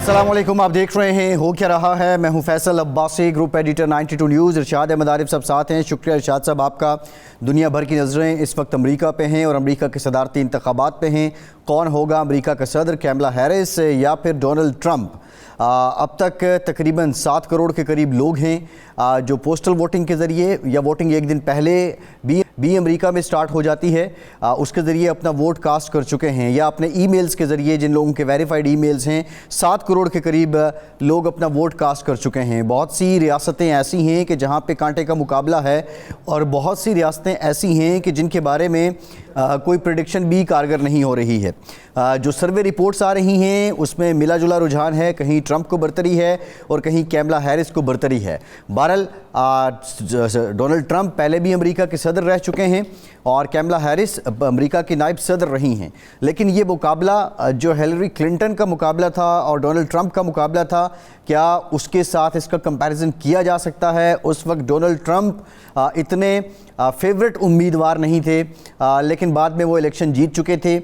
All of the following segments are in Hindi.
अस्सलाम वालेकुम, आप देख रहे हैं हो क्या रहा है। मैं हूं Faisal Abbasi, group editor 92 news. Irshad Ahmad Arif सब साथ हैं। शुक्रिया इरशाद साहब आपका। दुनिया भर की नज़रें इस वक्त अमेरिका पे हैं और अमेरिका के सदारती इंतखाबात पे हैं। कौन होगा अमेरिका का सदर, कैमला हैरिस या फिर डोनाल्ड ट्रंप। अब तक तकरीबन 7 करोड़ के करीब लोग हैं जो पोस्टल वोटिंग के ज़रिए या वोटिंग एक दिन पहले भी अमेरिका में स्टार्ट हो जाती है, उसके ज़रिए अपना वोट कास्ट कर चुके हैं, या अपने ईमेल्स के ज़रिए जिन लोगों के वेरीफाइड ईमेल्स हैं 7 करोड़ के करीब लोग अपना वोट कास्ट कर चुके हैं। बहुत सी रियासतें ऐसी हैं कि जहां पे कांटे का मुकाबला है और बहुत सी रियासतें ऐसी हैं कि जिनके बारे में कोई प्रेडिक्शन भी कारगर नहीं हो रही है। जो सर्वे रिपोर्ट्स आ रही हैं उसमें मिला जुला रुझान है, कहीं ट्रंप को बरतरी है और कहीं कैमला हैरिस को बरतरी है। बहरहाल डोनाल्ड ट्रंप पहले भी अमेरिका के सदर रह चुके हैं और कैमला हैरिस अमेरिका की नायब सदर रही हैं, लेकिन ये मुकाबला जो हिलरी क्लिंटन का मुकाबला था और डोनाल्ड ट्रंप का मुकाबला था, क्या उसके साथ इसका कंपैरिजन किया जा सकता है? उस वक्त डोनाल्ड ट्रंप इतने फेवरेट उम्मीदवार नहीं थे, लेकिन बाद में वो इलेक्शन जीत चुके थे।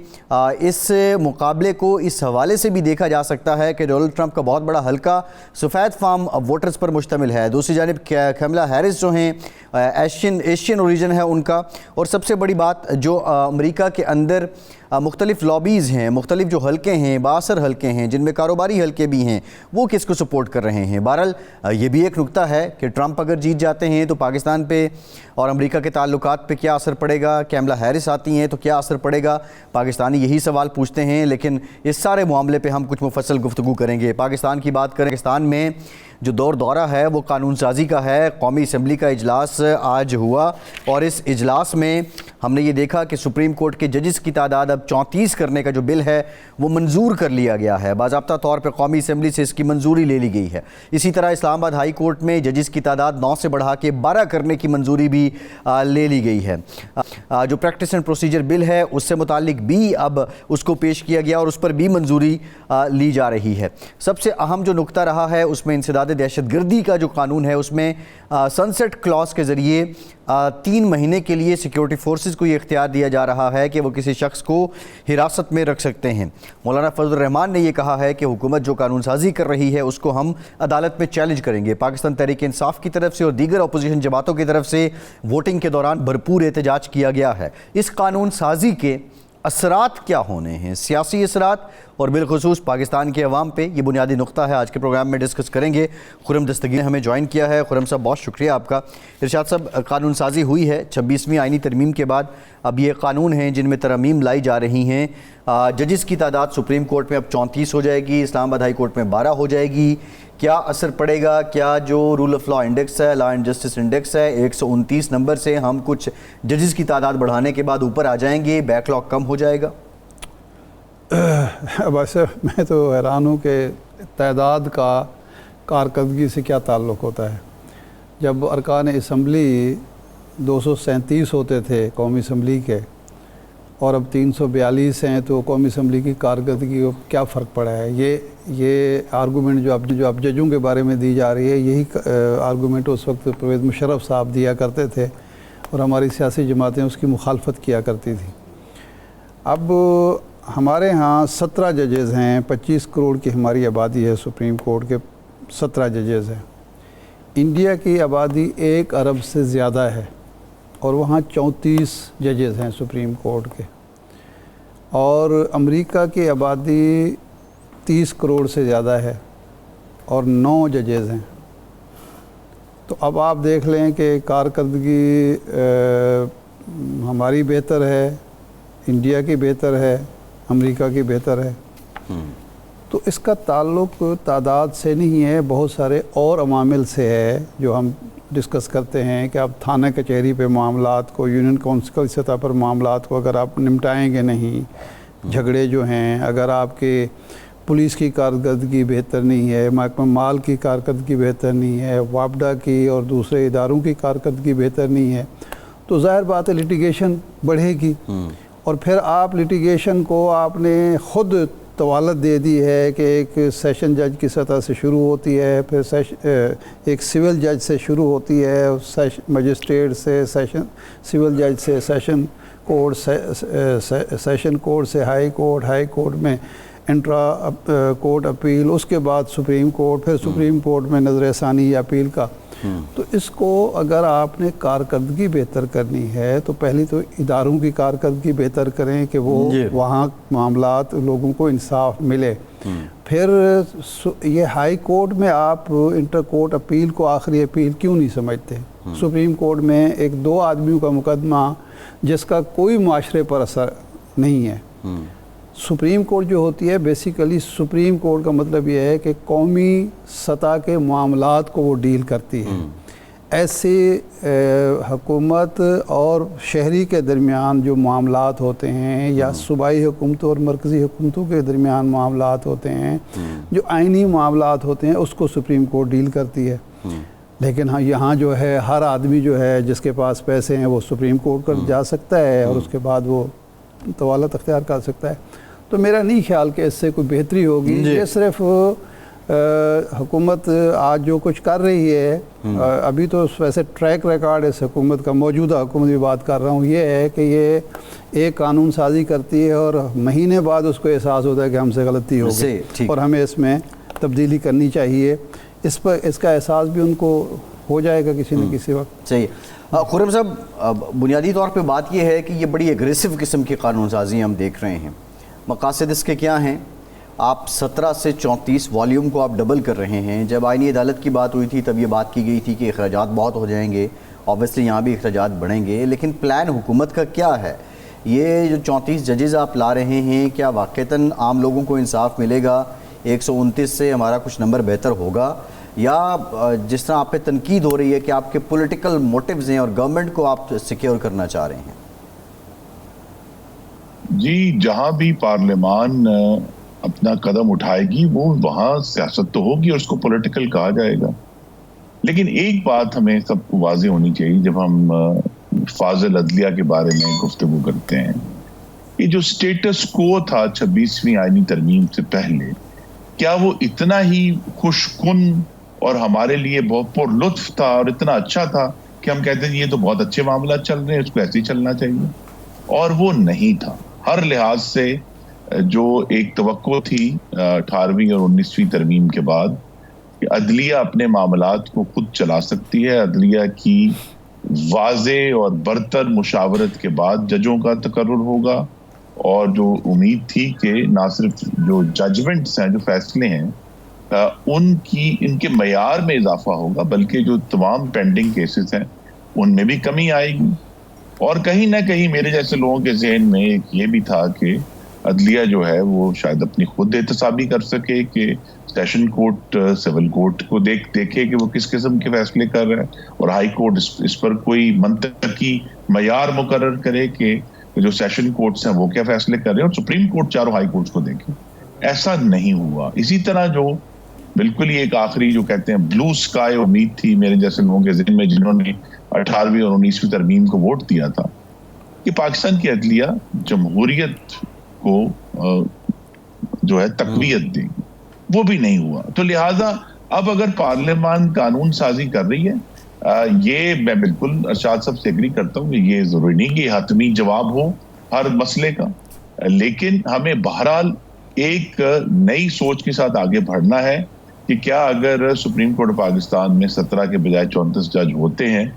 इस मुकाबले को इस हवाले से भी देखा जा सकता है कि डोनाल्ड ट्रंप का बहुत बड़ा हल्का सफ़ेद फार्म वोटर्स पर मुश्तमिल है। दूसरी जानिब कैमला हैरिस जो हैं एशियन ओरिजिन है उनका, और सबसे बड़ी बात जो अमेरिका के अंदर मुख्तलिफ लॉबीज़ हैं, मुख्तलिफ जो हल्के हैं, बासर हल्के हैं जिनमें कारोबारी हल्के भी हैं, वो किसको सपोर्ट कर रहे हैं। बहरहाल ये भी एक नुक्ता है कि ट्रंप अगर जीत जाते हैं तो पाकिस्तान पे और अमेरिका के ताल्लुकात पे क्या असर पड़ेगा, कैमला हैरिस आती हैं तो क्या असर पड़ेगा। पाकिस्तानी यही सवाल पूछते हैं, लेकिन इस सारे मामले पे हम कुछ मुफस्सल गुफ्तगू करेंगे। पाकिस्तान की बात करें, पाकिस्तान में जो दौरा है वो कानून साजी का है। कौमी असम्बली का इजलास आज हुआ और इस इजलास में हमने ये देखा कि सुप्रीम कोर्ट के जजेस की तादाद अब 34 करने का जो बिल है वो मंजूर कर लिया गया है। बाज़ाब्ता तौर पर कौमी असम्बली से इसकी मंजूरी ले ली गई है। इसी तरह इस्लामाबाद हाई कोर्ट में जजेस की तादाद 9 से बढ़ा के 12 करने की मंजूरी भी ले ली गई है। जो प्रैक्टिस एंड प्रोसीजर बिल है उससे मुतालिक भी अब उसको पेश किया गया और उस पर भी मंजूरी ली जा रही है। सबसे अहम जो नुक्ता रहा है उसमें इंसदाद दहशतगर्दी का जो कानून है उसमें सनसेट क्लॉज के ज़रिए 3 महीने के लिए सिक्योरिटी फोर्सेस को ये इख्तियार दिया जा रहा है कि वो किसी शख्स को हिरासत में रख सकते हैं। मौलाना फजल रहमान ने यह कहा है कि हुकूमत जो कानून साजी कर रही है उसको हम अदालत में चैलेंज करेंगे। पाकिस्तान तहरीक इंसाफ की तरफ से और दीगर अपोजिशन जमातों की तरफ से वोटिंग के दौरान भरपूर एहतजाज किया गया है। इस कानून साजी के असरात क्या होने हैं, सियासी असरात और बिलखुसूस पाकिस्तान के अवाम पे, ये बुनियादी नुक्ता है आज के प्रोग्राम में डिस्कस करेंगे। खुरम दस्तगीर ने हमें ज्वाइन किया है। खुरम साहब बहुत शुक्रिया आपका। इरशाद साहब, कानून साजी हुई है 26वीं आइनी तरमीम के बाद। अब ये कानून हैं जिनमें तरमीम लाई जा रही हैं। जजेस की तादाद सुप्रीम कोर्ट में अब 34 हो जाएगी, इस्लामाबाद हाई कोर्ट में 12 हो जाएगी। क्या असर पड़ेगा? क्या जो रूल ऑफ लॉ इंडेक्स है, लॉ एंड जस्टिस इंडेक्स है, 129 नंबर से हम कुछ जजेस की तादाद बढ़ाने के बाद ऊपर आ जाएंगे, बैकलॉग कम हो जाएगा? वैसे मैं तो हैरान हूँ कि तादाद का कारकर्दगी से क्या ताल्लुक़ होता है। जब अरकान असम्बली 237 होते थे कौमी असम्बली के और अब 342 हैं, तो कौमी असम्बली की कारकर्दगी को क्या फ़र्क पड़ा है। ये आर्गूमेंट जो अब जजों के बारे में दी जा रही है, यही आर्गूमेंट उस वक्त परवेज़ मुशर्रफ साहब दिया करते थे और हमारी सियासी जमातें उसकी मुखालफत किया करती थी। अब हमारे यहाँ 17 जजेज़ हैं, 25 करोड़ की हमारी आबादी है, सुप्रीम कोर्ट के 17 जजेज़ हैं। इंडिया की आबादी 1 अरब से ज़्यादा है और वहाँ 34 जजेज़ हैं सुप्रीम कोर्ट के, और अमेरिका की आबादी 30 करोड़ से ज़्यादा है और 9 जजेज़ हैं। तो अब आप देख लें कि कारकर्दगी हमारी बेहतर है, इंडिया की बेहतर है, अमेरिका की बेहतर है। तो इसका ताल्लुक़ तादाद से नहीं है, बहुत सारे और अवामिल से है जो हम डिस्कस करते हैं कि आप थाना कचहरी पे मामलात को, यूनियन काउंसिल की सतह पर मामलात को अगर आप निपटाएंगे नहीं, झगड़े जो हैं, अगर आपके पुलिस की कारकर्दगी बेहतर नहीं है, महकमा माल की कारकर्दगी बेहतर नहीं है, वापडा की और दूसरे इदारों की कारकर्दगी बेहतर नहीं है, तो ज़ाहिर बात है लिटिगेशन बढ़ेगी। और फिर आप लिटिगेशन को आपने ख़ुद तवालत दे दी है कि एक सेशन जज की सतह से शुरू होती है, फिर एक सिविल जज से शुरू होती है, मजिस्ट्रेट से सेशन, सिविल जज से सेशन कोर्ट, सेशन कोर्ट से हाई कोर्ट, हाई कोर्ट में इंट्रा कोर्ट अपील, उसके बाद सुप्रीम कोर्ट, फिर सुप्रीम कोर्ट में नज़र-ए-सानी या अपील का। तो इसको अगर आपने कारकर्दगी बेहतर करनी है तो पहले तो इदारों की कारकर्दगी बेहतर करें कि वो वहाँ मामलात लोगों को इंसाफ मिले। फिर ये हाई कोर्ट में आप इंटर कोर्ट अपील को आखिरी अपील क्यों नहीं समझते? सुप्रीम कोर्ट में एक 2 आदमियों का मुकदमा जिसका कोई माशरे पर असर नहीं है। सुप्रीम कोर्ट जो होती है, बेसिकली सुप्रीम कोर्ट का मतलब ये है कि कौमी सतह के मामलात को वो डील करती है। ऐसे हुकूमत और शहरी के दरमियान जो मामलात होते हैं या सूबाई हुकूमतों और मरकज़ी हुकूमतों के दरमियान मामलात होते हैं, जो आइनी मामलात होते हैं, उसको सुप्रीम कोर्ट डील करती है। लेकिन हाँ, यहाँ जो है हर आदमी जो है जिसके पास पैसे हैं वो सुप्रीम कोर्ट कर जा सकता है और उसके बाद वो तवालत अख्तियार कर सकता है। तो मेरा नहीं ख्याल कि इससे कोई बेहतरी होगी। ये सिर्फ हुकूमत आज जो कुछ कर रही है, अभी तो वैसे ट्रैक रिकॉर्ड इस हुकूमत का, मौजूदा हुकूमत की बात कर रहा हूँ, ये है कि ये एक कानून साजी करती है और महीने बाद उसको एहसास होता है कि हमसे गलती हो गई और हमें इसमें तब्दीली करनी चाहिए। इस पर इसका एहसास भी उनको हो जाएगा किसी न किसी वक्त। सही। खुर्रम साहब, बुनियादी तौर पे बात यह है कि ये बड़ी एग्रेसिव किस्म की कानून साजी हम देख रहे हैं। मकासद इसके क्या हैं? आप 17 से 34 वॉल्यूम को आप डबल कर रहे हैं। जब आईनी अदालत की बात हुई थी तब ये बात की गई थी कि अखराजात बहुत हो जाएंगे, ऑब्वियसली यहाँ भी अखराजात बढ़ेंगे, लेकिन प्लान हुकूमत का क्या है? ये जो 34 जजेज़ आप ला रहे हैं, क्या वाक़तन आम लोगों को इंसाफ मिलेगा? 129 से हमारा कुछ नंबर बेहतर होगा, या जिस तरह आप पे तनकीद हो रही है कि आपके पॉलिटिकल मोटिव्स हैं और गवर्नमेंट को आप सिक्योर करना चाह रहे हैं? जी, जहां भी पार्लियामान अपना कदम उठाएगी वो वहां सियासत तो होगी और उसको पॉलिटिकल कहा जाएगा। लेकिन एक बात हमें सबको वाज़ेह होनी चाहिए जब हम फाजिल अदलिया के बारे में गुफ्तगू करते हैं, ये जो स्टेटस को था 26वीं आईनी तरमीम से पहले, क्या वो इतना ही खुशकुन और हमारे लिए बहुत पुरलुत्फ था और इतना अच्छा था कि हम कहते हैं ये तो बहुत अच्छे मामला चल रहे हैं, इसको ऐसे ही चलना चाहिए? और वो नहीं था। हर लिहाज से जो एक तवक्को थी 18वीं और 19वीं तरमीम के बाद कि अदलिया अपने मामलात को खुद चला सकती है, अदलिया की वाज़े और बरतर मुशावरत के बाद जजों का तकर्रुर होगा, और जो उम्मीद थी कि ना सिर्फ जो जजमेंट्स हैं, जो फैसले हैं, इनके मयार में इजाफा होगा, बल्कि जो तमाम पेंडिंग केसेस हैं उनमें भी कमी आएगी। और कहीं ना कहीं मेरे जैसे लोगों के जहन में एक ये भी था कि अदलिया जो है वो शायद अपनी खुद एहतसाबी कर सके कि सेशन कोर्ट सिविल कोर्ट को देखे कि वो किस किस्म के फैसले कर रहा है, और हाई कोर्ट इस पर कोई मंतकी मयार मुकर्रर करे कि जो सेशन कोर्ट्स हैं वो क्या फैसले कर रहे हैं, और सुप्रीम कोर्ट चारों हाई कोर्ट्स को देखे। ऐसा नहीं हुआ। इसी तरह जो बिल्कुल ही एक आखिरी जो कहते हैं ब्लू स्काई उम्मीद थी मेरे जैसे लोगों के जहन में, जिन्होंने 18वीं और 19वीं तरमीम को वोट दिया था, कि पाकिस्तान की अदलिया जमहूरियत को जो है तकवीयत देगी, वो भी नहीं हुआ। तो लिहाजा अब अगर पार्लियामान कानून साजी कर रही है, ये मैं बिल्कुल अरशाद साहब से एग्री करता हूँ कि ये जरूरी नहीं कि हतमी जवाब हो हर मसले का, लेकिन हमें बहरहाल एक नई सोच के साथ आगे बढ़ना है कि क्या अगर सुप्रीम कोर्ट पाकिस्तान में 17 के बजाय 34 जज होते हैं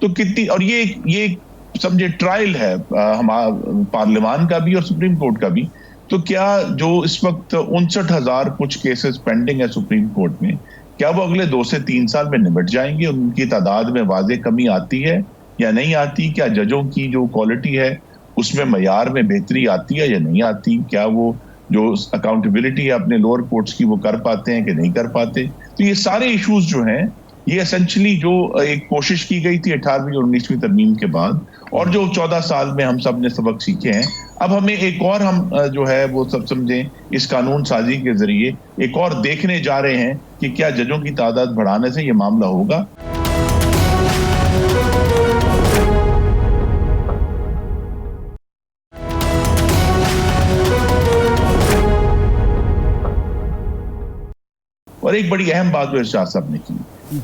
तो कितनी, और ये समझे ट्रायल है हमारा पार्लियामान का भी और सुप्रीम कोर्ट का भी, तो क्या जो इस वक्त 59,000 कुछ केसेस पेंडिंग है सुप्रीम कोर्ट में, क्या वो अगले 2 से 3 साल में निपट जाएंगे? उनकी तादाद में वाज़े कमी आती है या नहीं आती? क्या जजों की जो क्वालिटी है उसमें मयार में बेहतरी आती है या नहीं आती? क्या वो जो अकाउंटेबिलिटी है अपने लोअर कोर्ट्स की वो कर पाते हैं कि नहीं कर पाते? तो ये सारे इश्यूज जो हैं, ये एसेंशली जो एक कोशिश की गई थी 18वीं और 19वीं तरमीम के बाद, और जो 14 साल में हम सब ने सबक सीखे हैं, अब हमें एक और हम जो है वो सब समझें इस कानून साजी के जरिए एक और देखने जा रहे हैं कि क्या जजों की तादाद बढ़ाने से ये मामला होगा। और एक बड़ी अहम बात जो इरशाद साहब ने की,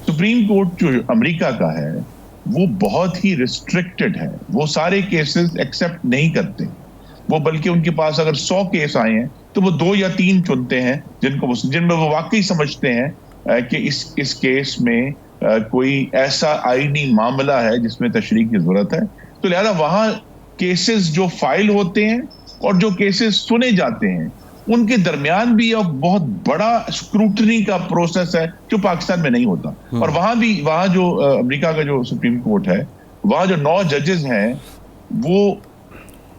सुप्रीम कोर्ट जो अमेरिका का है वो बहुत ही रिस्ट्रिक्टेड है, वो सारे केसेस एक्सेप्ट नहीं करते। वो बल्कि उनके पास अगर 100 केस आए हैं तो वो 2 या 3 चुनते हैं जिनमें वो वाकई समझते हैं कि इस केस में कोई ऐसा आईनी मामला है जिसमें तशरीह की जरूरत है। तो लिहाजा वहां केसेस जो फाइल होते हैं और जो केसेस सुने जाते हैं उनके दरमियान भी अब बहुत बड़ा स्क्रूटनी का प्रोसेस है जो पाकिस्तान में नहीं होता। और वहां जो अमेरिका का जो सुप्रीम कोर्ट है, वहां जो 9 जजेस हैं वो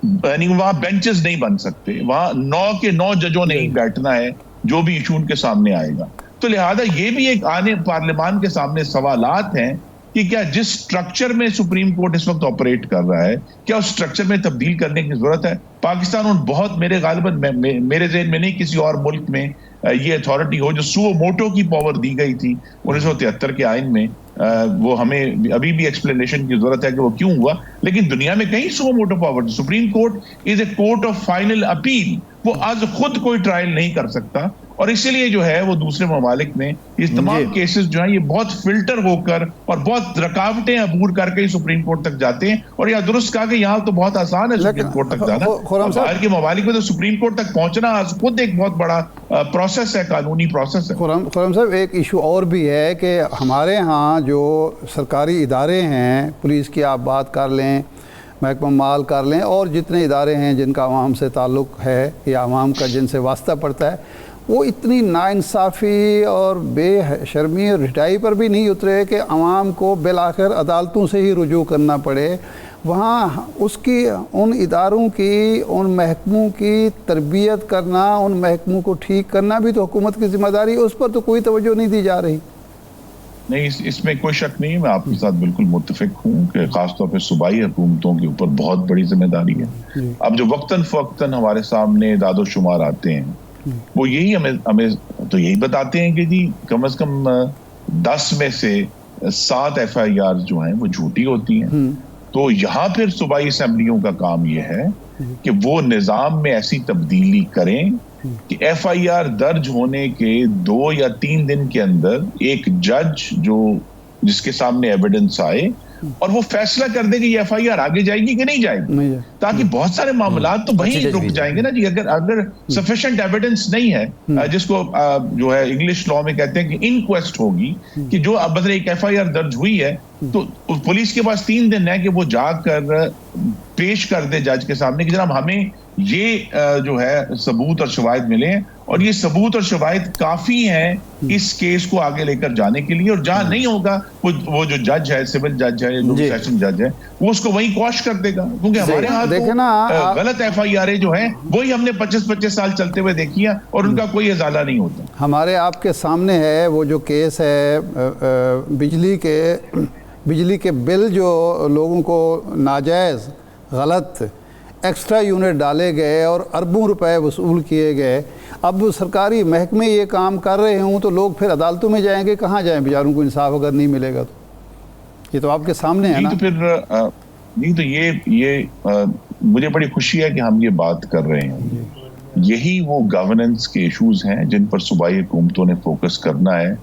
यानी वहां बेंचेस नहीं बन सकते, वहां 9 के 9 जजों ने ही बैठना है जो भी इशू उनके सामने आएगा। तो लिहाजा ये भी एक आने पार्लियामान के सामने सवालात हैं कि क्या जिस स्ट्रक्चर में सुप्रीम कोर्ट इस वक्त ऑपरेट कर रहा है, क्या उस स्ट्रक्चर में तब्दील करने की जरूरत है। पाकिस्तान उन बहुत मेरे गालिबन मेरे ज़हन में नहीं किसी और मुल्क में ये अथॉरिटी हो जो सुओ मोटो की पावर दी गई थी 1973 के आइन में। वो हमें अभी भी एक्सप्लेनेशन की जरूरत है कि वो क्यों हुआ, लेकिन दुनिया में कहीं suo motu power. Supreme court is a court of final appeal, वो आज खुद कोई ट्रायल नहीं कर सकता और इसीलिए जो है वो दूसरे ममालिक में ये तमाम केसेस जो हैं ये बहुत फिल्टर होकर और बहुत रकावटें अबूर करके ही सुप्रीम कोर्ट तक जाते हैं। और यह दुरुस्त कहा कि यहाँ तो बहुत आसान है सुप्रीम कोर्ट तक जाना, बाहर के ममालिक में तो सुप्रीम कोर्ट तक पहुंचना खुद एक बहुत बड़ा प्रोसेस है, कानूनी प्रोसेस है। खुर्रम साहब, एक इशू और भी है कि हमारे यहाँ जो सरकारी इदारे हैं, पुलिस की आप बात कर लें, महकमा माल कर लें, और जितने इदारे हैं जिनका अवाम से ताल्लुक़ है या अवाम का जिनसे वास्ता पड़ता है, वो इतनी नाइंसाफ़ी और बेशर्मी और रिटाई पर भी नहीं उतरे कि अवाम को बिलाखिर अदालतों से ही रुजू करना पड़े। वहाँ उसकी उन इदारों की, उन महकमों की तरबियत करना, उन महकमों को ठीक करना भी तो हुकूमत की ज़िम्मेदारी है, उस पर तो कोई तवज्जो नहीं दी जा रही। नहीं, इसमें कोई शक नहीं, मैं आपके साथ बिल्कुल मुत्तफिक हूँ कि खासतौर पर सूबाई हुकूमतों के ऊपर बहुत बड़ी जिम्मेदारी है। अब जो वक्तन फ़वक्तन हमारे सामने दादोशुमार आते हैं वो यही हमें तो यही बताते हैं कि जी कम से कम 10 में से 7 FIR जो हैं वो झूठी होती हैं। तो यहाँ फिर सूबाई असम्बलियों का काम ये है कि वो निज़ाम में ऐसी तब्दीली करें कि FIR दर्ज होने के 2 या 3 दिन के अंदर एक जज जिसके सामने एविडेंस आए और वो फैसला कर दे कि ये FIR आगे जाएगी कि नहीं जाएगी, ताकि बहुत सारे मामला तो वहीं रुक जाएंगे ना जी। अगर सफिशिएंट एविडेंस नहीं है, जिसको जो है इंग्लिश लॉ में कहते हैं कि इनक्वेस्ट होगी, कि जो मतलब एक FIR दर्ज हुई है तो पुलिस के पास 3 दिन है कि वो जाकर पेश कर दे जज के सामने कि जनाब हमें ये जो है सबूत और शवाहिद मिले हैं और ये सबूत और शवाहिद काफी हैं इस केस को आगे लेकर जाने के लिए। और जहां नहीं होगा वो जो जज है, सिविल जज है, जो सेशन जज है, वो उसको वहीं क्वॉश कर देगा। क्योंकि हमारे यहाँ तो गलत FIR जो है वही हमने 25-25 साल चलते हुए देखी है और उनका कोई इजाला नहीं होता। हमारे आपके सामने है वो जो केस है बिजली के बिल जो लोगों को नाजायज़ गलत एक्स्ट्रा यूनिट डाले गए और अरबों रुपए वसूल किए गए। अब सरकारी महकमे ये काम कर रहे हों तो लोग फिर अदालतों में जाएंगे, कहाँ जाएं बेचारों को इंसाफ अगर नहीं मिलेगा तो। ये तो आपके सामने है ना। तो फिर नहीं तो ये मुझे बड़ी खुशी है कि हम ये बात कर रहे हैं। यही वो गवर्नेंस के इश्यूज हैं जिन पर सूबाई हुकूमतों ने फोकस करना है,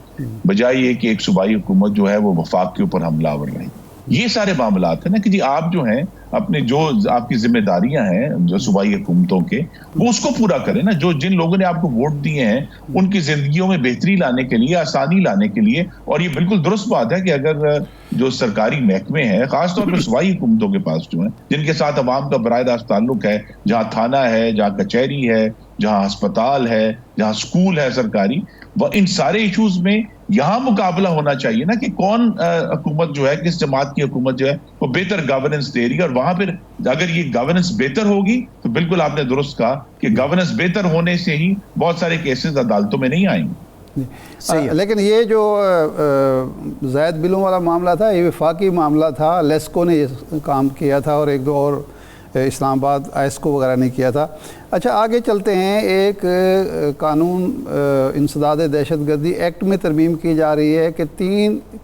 बजाय ये कि एक सूबाई हुकूमत जो है वो वफाक के ऊपर हमलावर रही। ये सारे मामलात है ना कि जी आप जो हैं अपने जो आपकी जिम्मेदारियां हैं जो सूबाई हुकूमतों के, वो उसको पूरा करें ना। जिन लोगों ने आपको वोट दिए हैं उनकी जिंदगियों में बेहतरी लाने के लिए, आसानी लाने के लिए। और ये बिल्कुल दुरुस्त बात है कि अगर जो सरकारी महकमे हैं, खासतौर पर सूबाई हुकूमतों के पास जो है जिनके साथ अवाम का बराह रास्त ताल्लुक है, जहाँ थाना है, जहाँ कचहरी है, जहाँ अस्पताल है, जहाँ स्कूल है सरकारी, वह इन सारे इश्यूज में यहाँ मुकाबला होना चाहिए ना कि कौन हुकूमत जो है, किस जमात की हुकूमत जो है वो बेहतर गवर्नेंस दे रही है। और वहां पर अगर ये गवर्नेंस बेहतर होगी तो बिल्कुल आपने दुरुस्त कहा कि गवर्नेंस बेहतर होने से ही बहुत सारे केसेस अदालतों में नहीं आएंगे। लेकिन ये जो ज़ायद बिलों वाला मामला था, ये वफाकी मामला था, लेस्को ने ये काम किया था और 1-2 और इस्लामाबाद आइस्को वगैरह ने किया था। अच्छा, आगे चलते हैं। एक कानून इंसदाद दहशतगर्दी एक्ट में तरमीम की जा रही है कि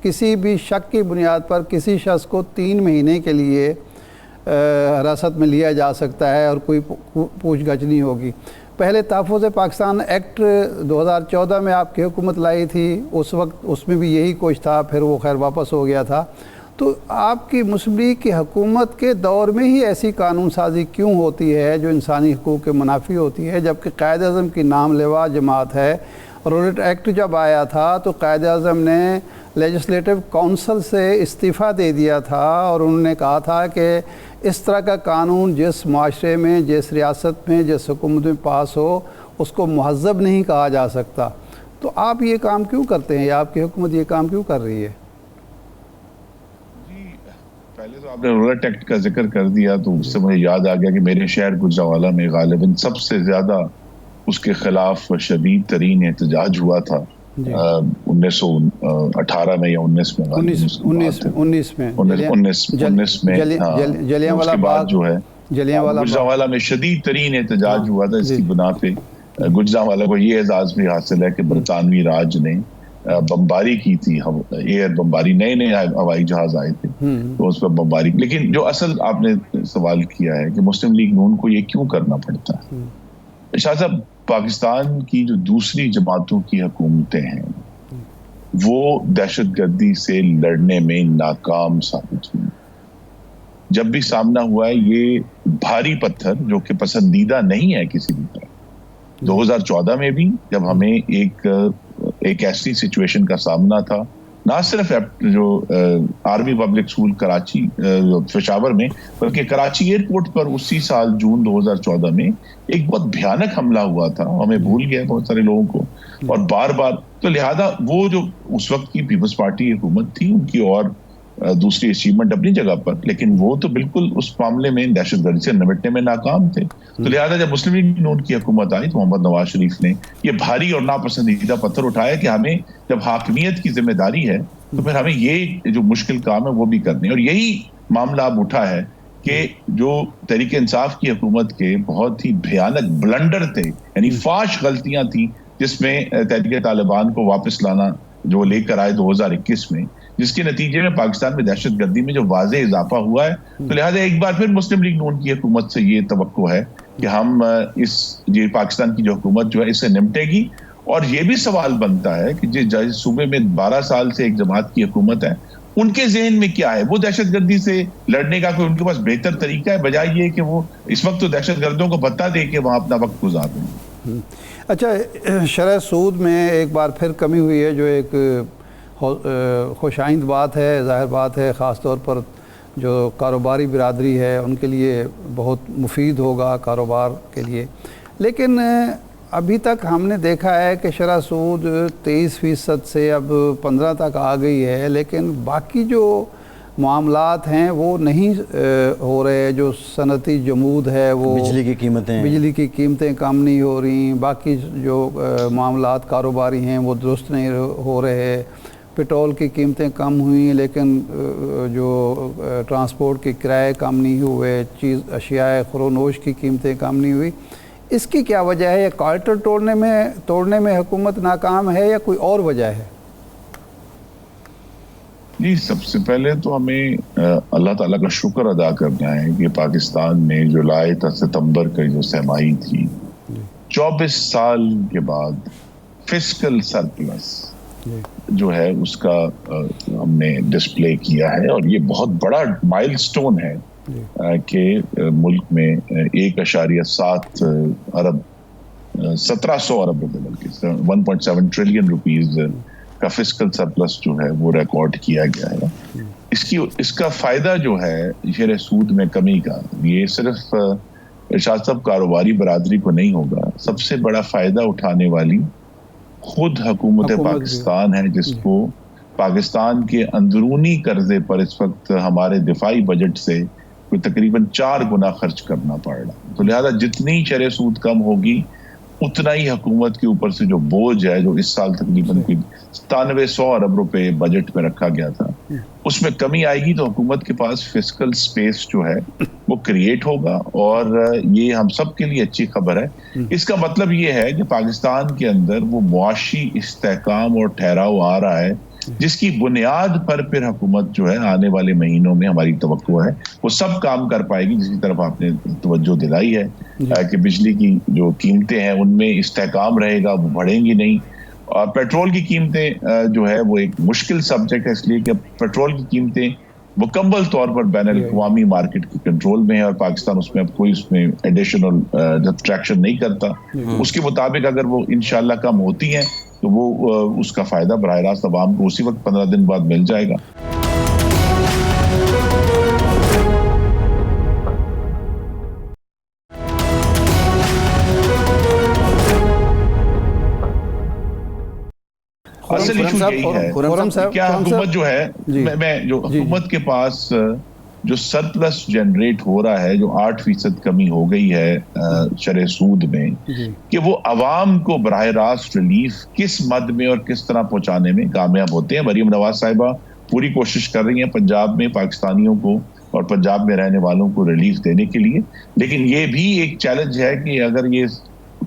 किसी भी शक की बुनियाद पर किसी शख्स को 3 महीने के लिए हिरासत में लिया जा सकता है और कोई पूछगछ नहीं होगी। पहले तहफ़्फ़ुज़ पाकिस्तान एक्ट 2014 में आपकी हुकूमत लाई थी, उस वक्त उसमें भी यही कुछ था, फिर वो खैर वापस हो गया था। तो आपकी मुस्लिम लीग की हुकूमत के दौर में ही ऐसी कानून साजी क्यों होती है जो इंसानी हकूक़ के मुनाफी होती है, जबकि कायद आज़म की नाम लेवा जमात है। रोलेट एक्ट जब आया था तो कायद आज़म ने लेजिस्लेटिव काउंसिल से इस्तीफ़ा दे दिया था और उन्होंने कहा था कि इस तरह का कानून जिस माशरे में, जिस रियासत में, जिस हुकूमत में पास हो उसको महज़ब नहीं कहा जा सकता। तो आप ये काम क्यों करते हैं या आपकी हुकूमत ये काम क्यों कर रही है? जी, पहले तो आपने रोलेट एक्ट का जिक्र कर दिया तो उससे मुझे याद आ गया कि मेरे शहर गुजरांवाला में गालिबन सबसे ज़्यादा उसके खिलाफ शदीद तरीन एहतजाज हुआ था 1918 में या 19 में, 19 में जलियांवाला बाग जो है गुजरांवाला में शदीद तरीन एहतजाज हुआ था। इसकी बुना पे गुजरांवाला को ये एजाज भी हासिल है कि बरतानवी राज ने बमबारी की थी, एयर बमबारी, नए हवाई जहाज आए थे तो उस पर बमबारी। लेकिन जो असल आपने सवाल किया है कि मुस्लिम लीग नून को ये क्यों करना पड़ता है, शाह साहब, पाकिस्तान की जो दूसरी जमातों की हुकूमतें हैं वो दहशतगर्दी से लड़ने में नाकाम साबित हुई। जब भी सामना हुआ है ये भारी पत्थर जो कि पसंदीदा नहीं है किसी भी तरह। 2014 में भी जब हमें एक ऐसी सिचुएशन का सामना था, ना सिर्फ जो army public school Karachi Peshawar में, बल्कि कराची एयरपोर्ट पर उसी साल जून 2014 में एक बहुत भयानक हमला हुआ था, हमें भूल गया बहुत सारे लोगों को, और बार बार। तो लिहाजा वो जो उस वक्त की पीपल्स पार्टी हुकूमत थी उनकी और दूसरी अचीवमेंट अपनी जगह पर, लेकिन वो तो बिल्कुल उस मामले में दहशतगर्दी से निपटने में नाकाम थे। तो लिहाजा जब मुस्लिम लीग नून की हुकूमत आई तो मोहम्मद नवाज शरीफ ने ये भारी और नापसंदीदा पत्थर उठाया कि हमें जब हाकिमियत की जिम्मेदारी है तो फिर हमें ये जो मुश्किल काम है वो भी करनी है। और यही मामला अब उठा है कि जो तहरीक इंसाफ की हुकूमत के बहुत ही भयानक ब्लंडर थे, यानी फाश गलतियां थी, जिसमें तहरीक तालिबान को वापस लाना जो लेकर आए 2021 में, जिसके नतीजे में पाकिस्तान में दहशतगर्दी में जो वाज़े इजाफा हुआ है। तो लिहाजा एक बार फिर मुस्लिम लीग नून की हुकूमत से ये तवक्को है कि हम ये पाकिस्तान की जो हुकूमत जो है इससे निपटेगी। और ये भी सवाल बनता है कि जिस सूबे में 12 साल से एक जमात की हुकूमत है उनके ज़हन में क्या है, वो दहशतगर्दी से लड़ने का कोई उनके पास बेहतर तरीका है, बजाय ये कि वो इस वक्त तो दहशतगर्दों को भत्ता दे के वहाँ अपना वक्त गुजार दें। अच्छा, शरह सूद में एक बार फिर कमी हुई है जो एक खुशाइंद बात है, ज़ाहिर बात है, ख़ास तौर पर जो कारोबारी बिरादरी है उनके लिए बहुत मुफीद होगा कारोबार के लिए। लेकिन अभी तक हमने देखा है कि शरह सूद 23% से अब 15 तक आ गई है, लेकिन बाकी जो मामलात हैं वो नहीं हो रहे। जो सनती जमूद है, वो बिजली की कीमतें कम नहीं हो रही, बाकी जो मामलात कारोबारी हैं वो दुरुस्त नहीं हो रहे। पेट्रोल की कीमतें कम हुई लेकिन जो ट्रांसपोर्ट के किराए कम नहीं हुए, अशियाए खुरोनोश की कीमतें कम नहीं हुई। इसकी क्या वजह है? या क्वार्टर तोड़ने में हुकूमत नाकाम है या कोई और वजह है? जी, सबसे पहले तो हमें अल्लाह ताला का शुक्र अदा करना है कि पाकिस्तान में जुलाई तक सितंबर की जो सहमाही थी 24 साल के बाद फिस्कल सरप्लस जो है उसका हमने डिस्प्ले किया है। और ये बहुत बड़ा माइलस्टोन है कि मुल्क में 1.7 अरब 1700 अरब रुपए बल्कि 1.7 ट्रिलियन रुपीस का फिस्कल सरप्लस जो है वो रिकॉर्ड किया गया है। इसका फायदा जो है शेर सूद में कमी का, ये सिर्फ इरशाद साहब कारोबारी बरादरी को नहीं होगा, सबसे बड़ा फायदा उठाने वाली खुद हुकूमत पाकिस्तान है, जिसको पाकिस्तान के अंदरूनी कर्जे पर इस वक्त हमारे दिफाई बजट से कोई तकरीबन 4 गुना खर्च करना पड़ रहा। तो लिहाजा जितनी शरह सूद कम होगी उतना ही हुकूमत के ऊपर से जो बोझ है, जो इस साल तकरीबन 9700 अरब रुपए बजट में रखा गया था, उसमें कमी आएगी। तो हुकूमत के पास फिस्कल स्पेस जो है वो क्रिएट होगा और ये हम सब के लिए अच्छी खबर है। इसका मतलब ये है कि पाकिस्तान के अंदर वो मुआशी इस्तेहकाम और ठहराव आ रहा है, जिसकी बुनियाद पर फिर हुकूमत जो है आने वाले महीनों में हमारी तवक्को है वो सब काम कर पाएगी, जिसकी तरफ आपने तवज्जो दिलाई है कि बिजली की जो कीमतें हैं उनमें इस्तेहकाम रहेगा, वो बढ़ेंगी नहीं। और पेट्रोल की कीमतें जो है वो एक मुश्किल सब्जेक्ट है, इसलिए कि पेट्रोल की कीमतें मुकम्मल तौर पर बैनुल-अक़वामी मार्केट के कंट्रोल में है और पाकिस्तान उसमें अब कोई उसमें एडिशनल सब्ट्रैक्शन नहीं करता। उसके मुताबिक अगर वो इंशाल्लाह कम होती हैं तो वो उसका फायदा बराह रास्त अवाम को उसी वक्त 15 दिन बाद मिल जाएगा। असल इशू यही है क्या हुकूमत जो है मैं जो हुकूमत के पास जो सरप्लस जनरेट हो रहा है, जो 8% कमी हो गई है शरह सूद में, कि वो अवाम को बराह रास्त रिलीफ किस मद में और किस तरह पहुंचाने में कामयाब होते हैं। मरीम नवाज साहिबा पूरी कोशिश कर रही हैं पंजाब में पाकिस्तानियों को और पंजाब में रहने वालों को रिलीफ देने के लिए, लेकिन ये भी एक चैलेंज है कि अगर ये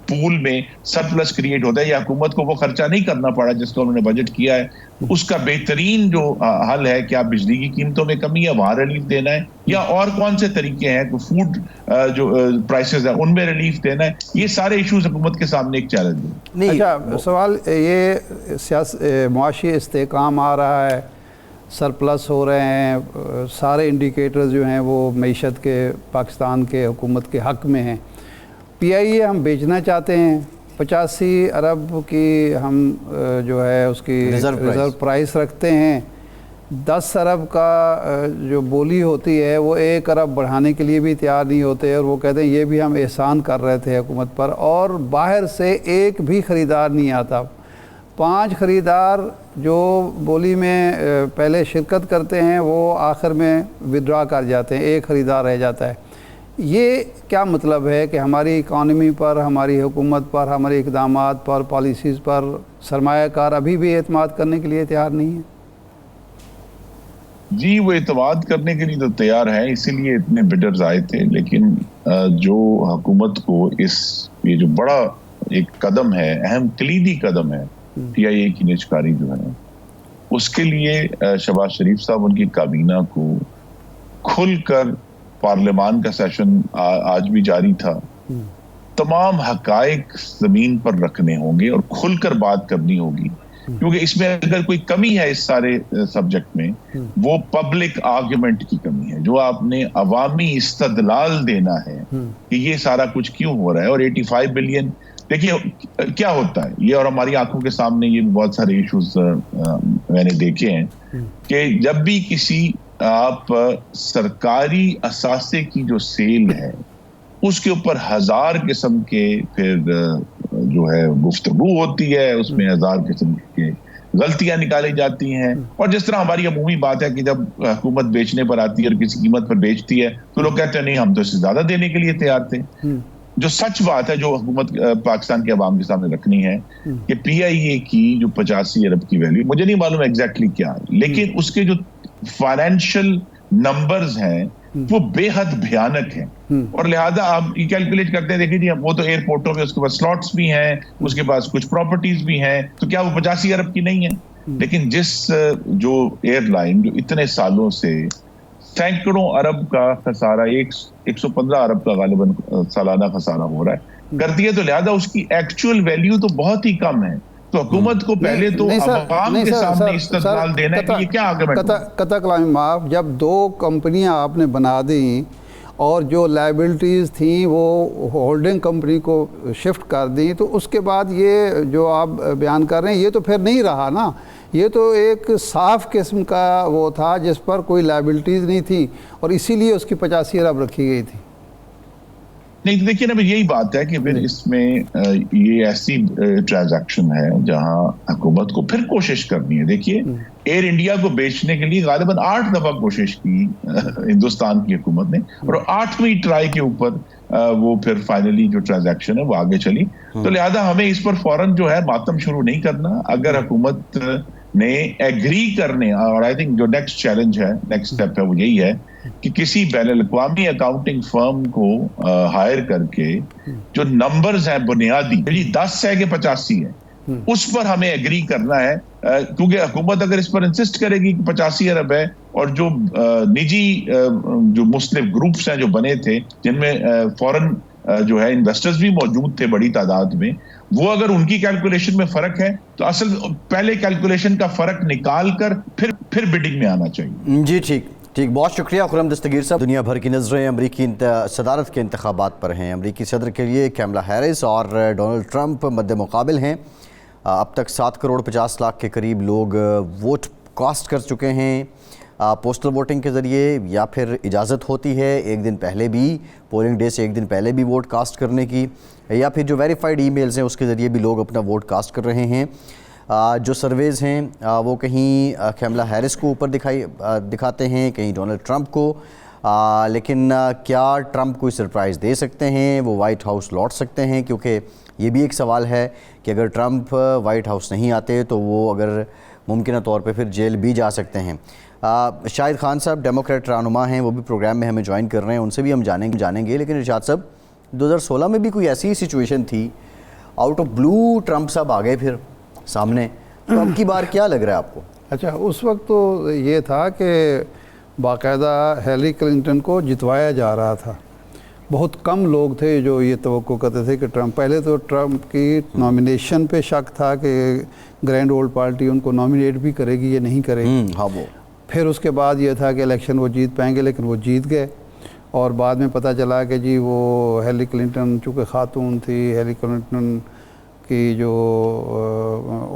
पूल में सरप्लस क्रिएट होता है या हुकूमत को वो खर्चा नहीं करना पड़ा जिसका उन्होंने बजट किया है, उसका बेहतरीन जो हल है क्या बिजली की कीमतों में कमी है वहां रिलीफ देना है या और कौन से तरीके हैं, फूड जो प्राइसेस है उनमें रिलीफ देना है। ये सारे इश्यूज हुकूमत के सामने एक चैलेंज है। अच्छा, सवाल ये मुआशी इस्तेकाम आ रहा है, सरप्लस हो रहे हैं, सारे इंडिकेटर्स जो हैं वो मईशत के पाकिस्तान के हुकूमत के हक़ में हैं। PIA हम बेचना चाहते हैं, 85 अरब की हम जो है उसकी रिज़र्व प्राइस रखते हैं, 10 अरब का जो बोली होती है वो 1 अरब बढ़ाने के लिए भी तैयार नहीं होते और वो कहते हैं ये भी हम एहसान कर रहे थे हुकूमत पर, और बाहर से एक भी ख़रीदार नहीं आता। 5 ख़रीदार जो बोली में पहले शिरकत करते हैं वो आखिर में विड्रा कर जाते हैं, एक ख़रीदार रह जाता है। ये क्या मतलब है कि हमारी इकॉनमी पर, हमारी हुकूमत पर, हमारे इक़दामात पर, पॉलिसीज़ पर सरमायाकार अभी भी एतमाद करने के लिए तैयार नहीं है? जी, वो एतमाद करने के लिए तो तैयार है, इसीलिए इतने बिडर्स आए थे, लेकिन जो हुकूमत को ये जो बड़ा एक कदम है, अहम कलीदी कदम है PIA की निजकारी जो है, उसके लिए शहबाज शरीफ साहब उनकी काबीना को खुलकर, पार्लियामान का सेशन आज भी जारी था, तमाम हकायक जमीन पर रखने होंगे और खुलकर बात करनी होगी, क्योंकि इसमें अगर कोई कमी है इस सारे सब्जेक्ट में वो पब्लिक आर्गुमेंट की कमी है, जो आपने अवामी इस्तदलाल देना है कि ये सारा कुछ क्यों हो रहा है। और 85 बिलियन देखिए क्या होता है, ये और हमारी आंखों के सामने ये बहुत सारे इश्यूज मैंने देखे हैं कि जब भी किसी आप सरकारी असासे की जो सेल है उसके ऊपर 1000 किस्म के फिर जो है गुफ्तगू होती है, उसमें 1000 किस्म के गलतियां निकाली जाती हैं। और जिस तरह हमारी अमूमी बात है कि जब हुकूमत बेचने पर आती है और किसी कीमत पर बेचती है तो लोग कहते हैं नहीं हम तो इससे ज्यादा देने के लिए तैयार थे। जो सच बात है जो हुकूमत पाकिस्तान के अवाम के सामने रखनी है कि PIA की जो 85 अरब की वैल्यू, मुझे नहीं मालूम एग्जैक्टली क्या है, लेकिन उसके जो फाइनेंशियल नंबर्स हैं वो बेहद भयानक हैं और लिहाजा आप ये कैलकुलेट करते हैं, देखिए जी वो तो एयरपोर्टों में उसके पास स्लॉट्स भी हैं, उसके पास कुछ प्रॉपर्टीज भी हैं, तो क्या वो 85 अरब की नहीं है? लेकिन जिस जो एयरलाइन जो इतने सालों से सैकड़ों अरब का खसारा, 115 अरब का गालिबन सालाना खसारा हो रहा है करती है, तो लिहाजा उसकी एक्चुअल वैल्यू तो बहुत ही कम है। तो हुकूमत को पहले तो अवाम के सामने इस्तदलाल देना है कि ये क्या आर्गुमेंट है। कतई कलामी माफ, जब 2 कंपनियां आपने बना दी और जो लायबिलिटीज़ थी वो होल्डिंग कंपनी को शिफ्ट कर दी, तो उसके बाद ये जो आप बयान कर रहे हैं ये तो फिर नहीं रहा ना, ये तो एक साफ़ किस्म का वो था जिस पर कोई लायबिलिटीज़ नहीं थी और इसीलिए उसकी 85 अरब रखी गई थी। नहीं तो देखिए ना, यही बात है कि फिर इसमें ये ऐसी ट्रांजैक्शन है जहां हुकूमत को फिर कोशिश करनी है। देखिए एयर इंडिया को बेचने के लिए गालिबन 8 दफा कोशिश की हिंदुस्तान की हुकूमत ने और 8वीं ट्राई के ऊपर वो फिर फाइनली जो ट्रांजैक्शन है वो आगे चली। तो लिहाजा हमें इस पर फौरन जो है मातम शुरू नहीं करना। अगर हुकूमत ने एग्री करने, और आई थिंक जो नेक्स्ट चैलेंज है, नेक्स्ट स्टेप है वो यही है कि किसी बैनुल-अक़वामी अकाउंटिंग फर्म को हायर करके जो नंबर्स हैं बुनियादी, 10 है कि 85 है, उस पर हमें एग्री करना है, क्योंकि हुकूमत अगर इस पर इंसिस्ट करेगी कि 85 अरब है और जो निजी जो मुस्लिम ग्रुप्स हैं जो बने थे जिनमें फॉरेन जो है इन्वेस्टर्स भी मौजूद थे बड़ी तादाद में, वो अगर उनकी कैलकुलेशन में फर्क है तो असल पहले कैलकुलेशन का फर्क निकाल कर फिर बिडिंग में आना चाहिए। जी ठीक। ठीक, बहुत शुक्रिया खुरम दस्तगीर साहब। दुनिया भर की नज़रें अमरीकी सदारत के इंतखाबात पर हैं। अमरीकी सदर के लिए कैमला हैरिस और डोनाल्ड ट्रंप मद्दे मुकाबिल हैं। अब तक 7 करोड़ 50 लाख के करीब लोग वोट कास्ट कर चुके हैं पोस्टल वोटिंग के ज़रिए, या फिर इजाज़त होती है एक दिन पहले भी, पोलिंग डे से एक दिन पहले भी वोट कास्ट करने की, या फिर जो वेरीफाइड ईमेल्स हैं उसके ज़रिए भी लोग अपना वोट कास्ट कर रहे हैं। जो सर्वेज़ हैं वो कहीं कैमला हैरिस को ऊपर दिखाते हैं, कहीं डोनाल्ड ट्रंप को, लेकिन क्या ट्रंप कोई सरप्राइज़ दे सकते हैं, वो वाइट हाउस लौट सकते हैं? क्योंकि ये भी एक सवाल है कि अगर ट्रंप वाइट हाउस नहीं आते तो वो अगर मुमकिन तौर पे फिर जेल भी जा सकते हैं। शाहिद खान साहब डेमोक्रेट रहनुमा हैं, वो भी प्रोग्राम में हमें ज्वाइन कर रहे हैं, उनसे भी हम जानेंगे। लेकिन इरशाद साहब, 2016 में भी कोई ऐसी सिचुएशन थी, आउट ऑफ ब्लू ट्रंप साहब आ गए फिर सामने, तो अब की बार क्या लग रहा है आपको? अच्छा, उस वक्त तो ये था कि बाकायदा हिलरी क्लिंटन को जितवाया जा रहा था। बहुत कम लोग थे जो ये तवक्को करते थे कि ट्रंप, पहले तो ट्रंप की नॉमिनेशन पे शक था कि ग्रैंड ओल्ड पार्टी उनको नॉमिनेट भी करेगी या नहीं करेगी। हाँ, वो फिर उसके बाद ये था कि इलेक्शन वो जीत पाएंगे, लेकिन वो जीत गए। और बाद में पता चला कि जी वो हिलरी क्लिंटन चूँकि खातून थी, हिलरी क्लिंटन की जो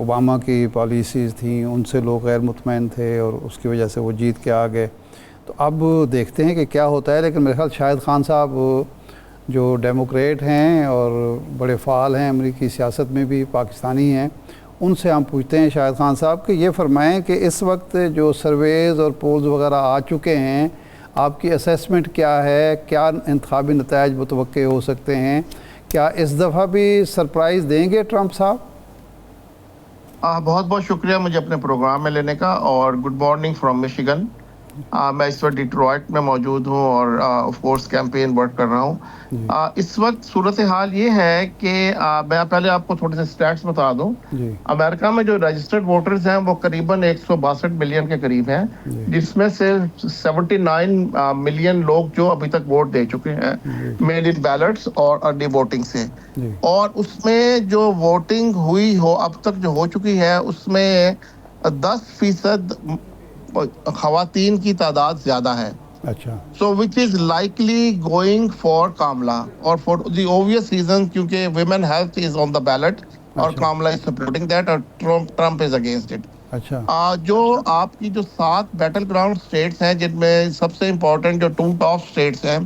ओबामा की पॉलिसीज़ थी उनसे लोग गैर मुतमईन थे और उसकी वजह से वो जीत के आ गए। तो अब देखते हैं कि क्या होता है। लेकिन मेरे ख्याल शाहिद खान साहब जो डेमोक्रेट हैं और बड़े फ़ाल हैं अमरीकी सियासत में भी, पाकिस्तानी हैं, उनसे हम पूछते हैं शाहिद खान साहब कि ये फरमाएं कि इस वक्त जो सर्वेज़ और पोल्स वगैरह आ चुके हैं, आपकी असेसमेंट क्या है, क्या इंतखाबी नताइज मुतवक्के हो सकते हैं, क्या इस दफ़ा भी सरप्राइज़ देंगे ट्रंप साहब? बहुत बहुत शुक्रिया मुझे अपने प्रोग्राम में लेने का, और गुड मॉर्निंग फ्रॉम मिशिगन। मैं इस वक्त डिट्रॉइट में मौजूद हूँ और ऑफ कोर्स कैंपेन वर्क कर रहा हूँ। इस वक्त सूरत हाल ये है कि मैं पहले आपको थोड़े से स्टैट्स बता दूं। अमेरिका में जो रजिस्टर्ड वोटर्स हैं वो करीबन 162 मिलियन के करीब हैं, जिसमें से 79 मिलियन लोग जो अभी तक वोट दे चुके हैं मेल इन बैलेट्स और अर्ली वोटिंग से। और उसमें जो वोटिंग हुई हो अब तक जो हो चुकी है उसमें 10% खवातीन की तादाद ज्यादा है। अच्छा, so which is likely going for Kamala, और फॉर द ऑब्वियस रीजन क्योंकि women health is on the ballot और कामला इज सपोर्टिंग दैट और ट्रंप इज अगेंस्ट इट। अच्छा, जो आपकी जो 7 बैटल ग्राउंड स्टेट्स हैं जिनमें सबसे इम्पोर्टेंट जो 2 टॉप स्टेट्स हैं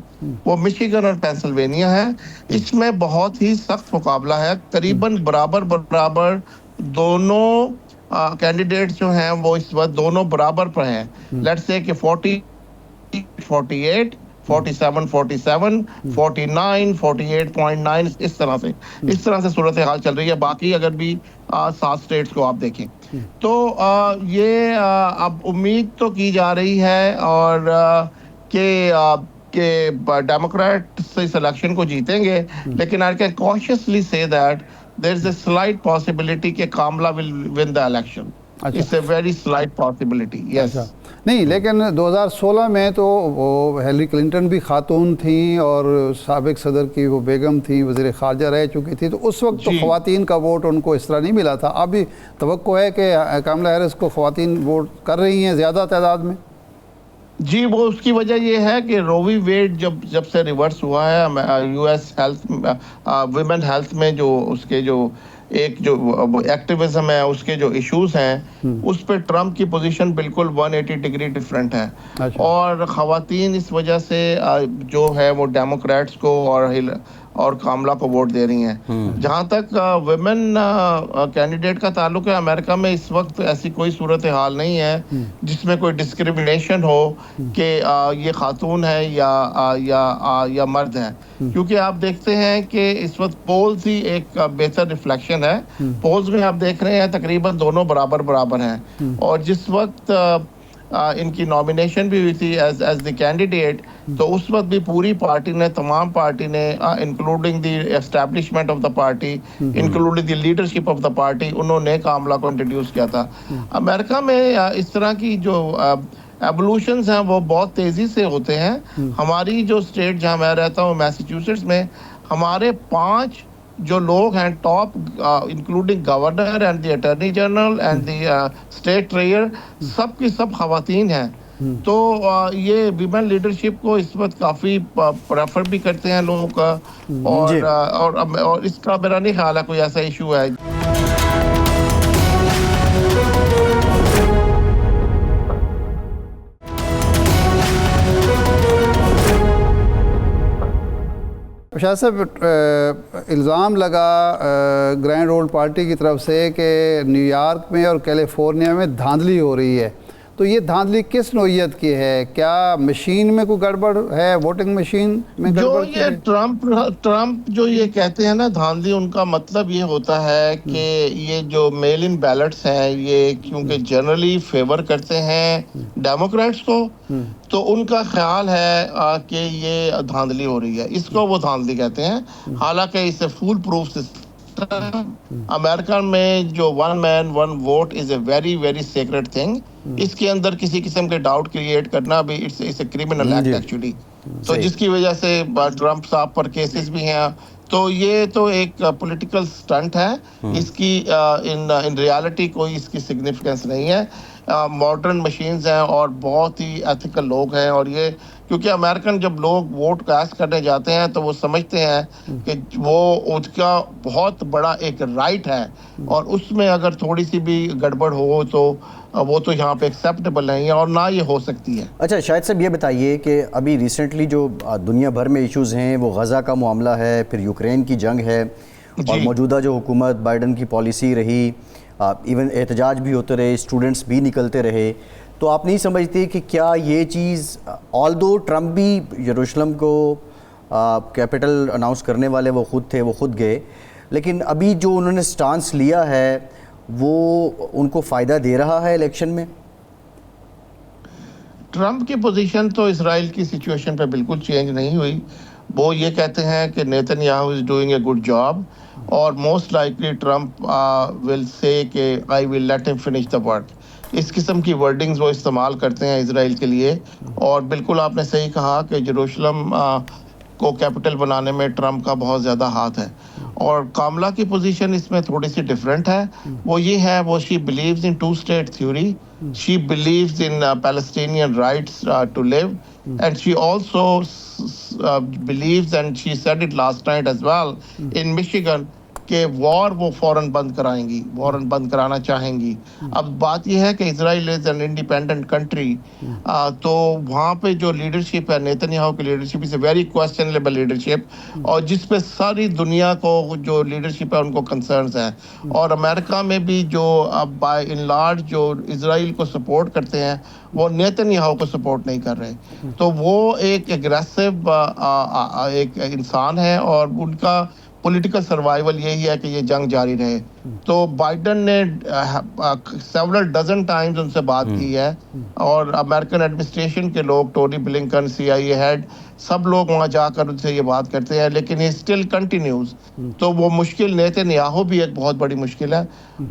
वो मिशिगन और पेंसिल्वेनिया है। इसमें बहुत ही सख्त मुकाबला है, करीबन बराबर दोनों कैंडिडेट्स जो हैं वो इस वक्त दोनों बराबर पर हैं। लेट्स से कि 40, 48, 47, 47, 49, 48.9 इस तरह से सूरत हाल चल रही है। बाकी अगर भी 7 स्टेट्स को आप देखें तो ये अब उम्मीद तो की जा रही है और कि डेमोक्रेट इस इलेक्शन को जीतेंगे, लेकिन I can cautiously say that there is a slight possibility कि कामला will win the election. अच्छा। It's a very slight possibility. Yes. अच्छा। नहीं, लेकिन 2016 में तो वो हिलरी क्लिंटन भी खातून थी और साबिक सदर की वो बेगम थी, वज़ीर ख़ारजा रह चुकी थी, तो उस वक्त तो ख़वातीन का वोट उनको इस तरह नहीं मिला था। अब भी तवक्को है कि कामला हैरिस को ख़वातीन वोट कर रही हैं ज़्यादा तादाद में? जी, वो उसकी वजह ये है कि रोवी वेड जब से रिवर्स हुआ है यूएस हेल्थ वुमेन हेल्थ में जो उसके जो एक जो एक्टिविज्म है उसके जो इश्यूज हैं उस पे ट्रंप की पोजीशन बिल्कुल 180 डिग्री डिफरेंट है। अच्छा। और खवातीन इस वजह से जो है वो डेमोक्रेट्स को और कामला को वोट दे रही हैं। जहां तक वुमेन कैंडिडेट का ताल्लुक है, अमेरिका में इस वक्त ऐसी कोई सूरत हाल नहीं है जिसमें कोई डिस्क्रिमिनेशन हो कि ये खातून है या मर्द है, क्योंकि आप देखते हैं कि इस वक्त पोल्स ही एक बेहतर रिफ्लेक्शन है। पोल्स में आप देख रहे हैं तकरीबन दोनों बराबर हैं, और जिस वक्त इनकी नॉमिनेशन भी हुई थी एज द कैंडिडेट, तो उस वक्त भी पूरी पार्टी ने, तमाम पार्टी ने, including the establishment of the party, including the leadership of the party, उन्होंने कामला को इंट्रोड्यूस किया था। अमेरिका में इस तरह की जो एवोल्यूशंस हैं वो बहुत तेजी से होते हैं। हमारी जो स्टेट जहां मैं रहता हूँ मैसाचुसेट्स में, हमारे 5 जो लोग हैं top, including governor and the attorney general and the state treasurer, सब की सब खवातीन हैं। तो ये विमेन लीडरशिप को इस वक्त काफी प्रेफर भी करते हैं लोगों का, और इसका मेरा नहीं ख्याल है कोई ऐसा इशू है। शाह साहब, इल्ज़ाम लगा ग्रैंड ओल्ड पार्टी की तरफ से कि न्यूयॉर्क में और कैलिफोर्निया में धांधली हो रही है, तो ये धांधली किस नौइयत की है? क्या मशीन में कोई गड़बड़ है, वोटिंग मशीन में जो गड़बड़ ये ट्रम्प जो ये कहते हैं ना धांधली, उनका मतलब ये होता है कि ये जो मेल इन बैलेट्स हैं ये क्योंकि जनरली फेवर करते हैं डेमोक्रेट्स को, तो उनका ख्याल है कि ये धांधली हो रही है, इसको वो धांधली कहते हैं। हालांकि इसे फुल प्रूफ सिस्टम अमेरिका में जो one man one vote is a very very secret thing, इसके अंदर किसी किस्म के डाउट क्रिएट करना भी it's a criminal act actually. तो जिसकी वजह से ट्रम्प साहब पर केसेस भी हैं, तो ये तो एक पॉलिटिकल स्टंट है, इसकी इन रियलिटी कोई इसकी सिग्निफिकेंस नहीं है। मॉडर्न मशीन्स हैं और बहुत ही एथिकल लोग हैं, और ये क्योंकि अमेरिकन जब लोग वोट कास्ट करने जाते हैं तो वो समझते हैं कि वो उसका बहुत बड़ा एक राइट है, और उसमें अगर थोड़ी सी भी गड़बड़ हो तो वो तो यहाँ पे एक्सेप्टेबल नहीं है और ना ये हो सकती है। अच्छा शाहिद साहब, ये बताइए कि अभी रिसेंटली जो दुनिया भर में इश्यूज़ हैं वो गज़ा का मामला है, फिर यूक्रेन की जंग है, और मौजूदा जो हुकूमत बाइडन की पॉलिसी रही, इवन एहतजाज भी होते रहे, स्टूडेंट्स भी निकलते रहे, तो आप नहीं समझते कि क्या ये चीज़, ऑल्दो ट्रम्प भी यरूशलेम को कैपिटल अनाउंस करने वाले वो खुद थे, वो खुद गए, लेकिन अभी जो उन्होंने स्टांस लिया है वो उनको फ़ायदा दे रहा है इलेक्शन में? ट्रम्प की पोजीशन तो इसराइल की सिचुएशन पे बिल्कुल चेंज नहीं हुई। वो ये कहते हैं कि Netanyahu is doing a good job, और most likely Trump will say कि I will let him finish the work. इस किस्म की वर्डिंग्स वो इस्तेमाल करते हैं इसराइल के लिए, और बिल्कुल आपने सही कहा कि यरूशलेम को कैपिटल बनाने में ट्रम्प का बहुत ज़्यादा हाथ है। और कामला की पोजीशन इसमें थोड़ी सी डिफरेंट है। वो ये है, वो she believes in two state theory, she believes in Palestinian rights to live, and she also believes, and she said it last night as well in Michigan, कि वॉर वो फौरन बंद कराएंगी, फौरन बंद कराना चाहेंगी। अब बात यह है कि Israel is an independent country, तो वहाँ पे जो लीडरशिप है, नेतन्याहू की leadership is a very questionable leadership, और जिस पे सारी दुनिया को जो लीडरशिप है उनको कंसर्न्स हैं। और अमेरिका में भी जो अब बाय इन लार्ज जो इजराइल को सपोर्ट करते हैं वो नेतन्याहू को सपोर्ट नहीं कर रहे। तो वो एक एग्रेसिव एक इंसान है, और उनका पॉलिटिकल सर्वाइवल यही है कि ये जंग जारी रहे। तो बाइडन ने सेवरल डजन टाइम्स उनसे बात की है, और अमेरिकन एडमिनिस्ट्रेशन के लोग, टोनी ब्लिंकन, CIA हेड, सब लोग वहाँ जाकर उनसे ये बात करते हैं, लेकिन ये स्टिल कंटिन्यूज। तो वो मुश्किल नेतन्याहू भी एक बहुत बड़ी मुश्किल है,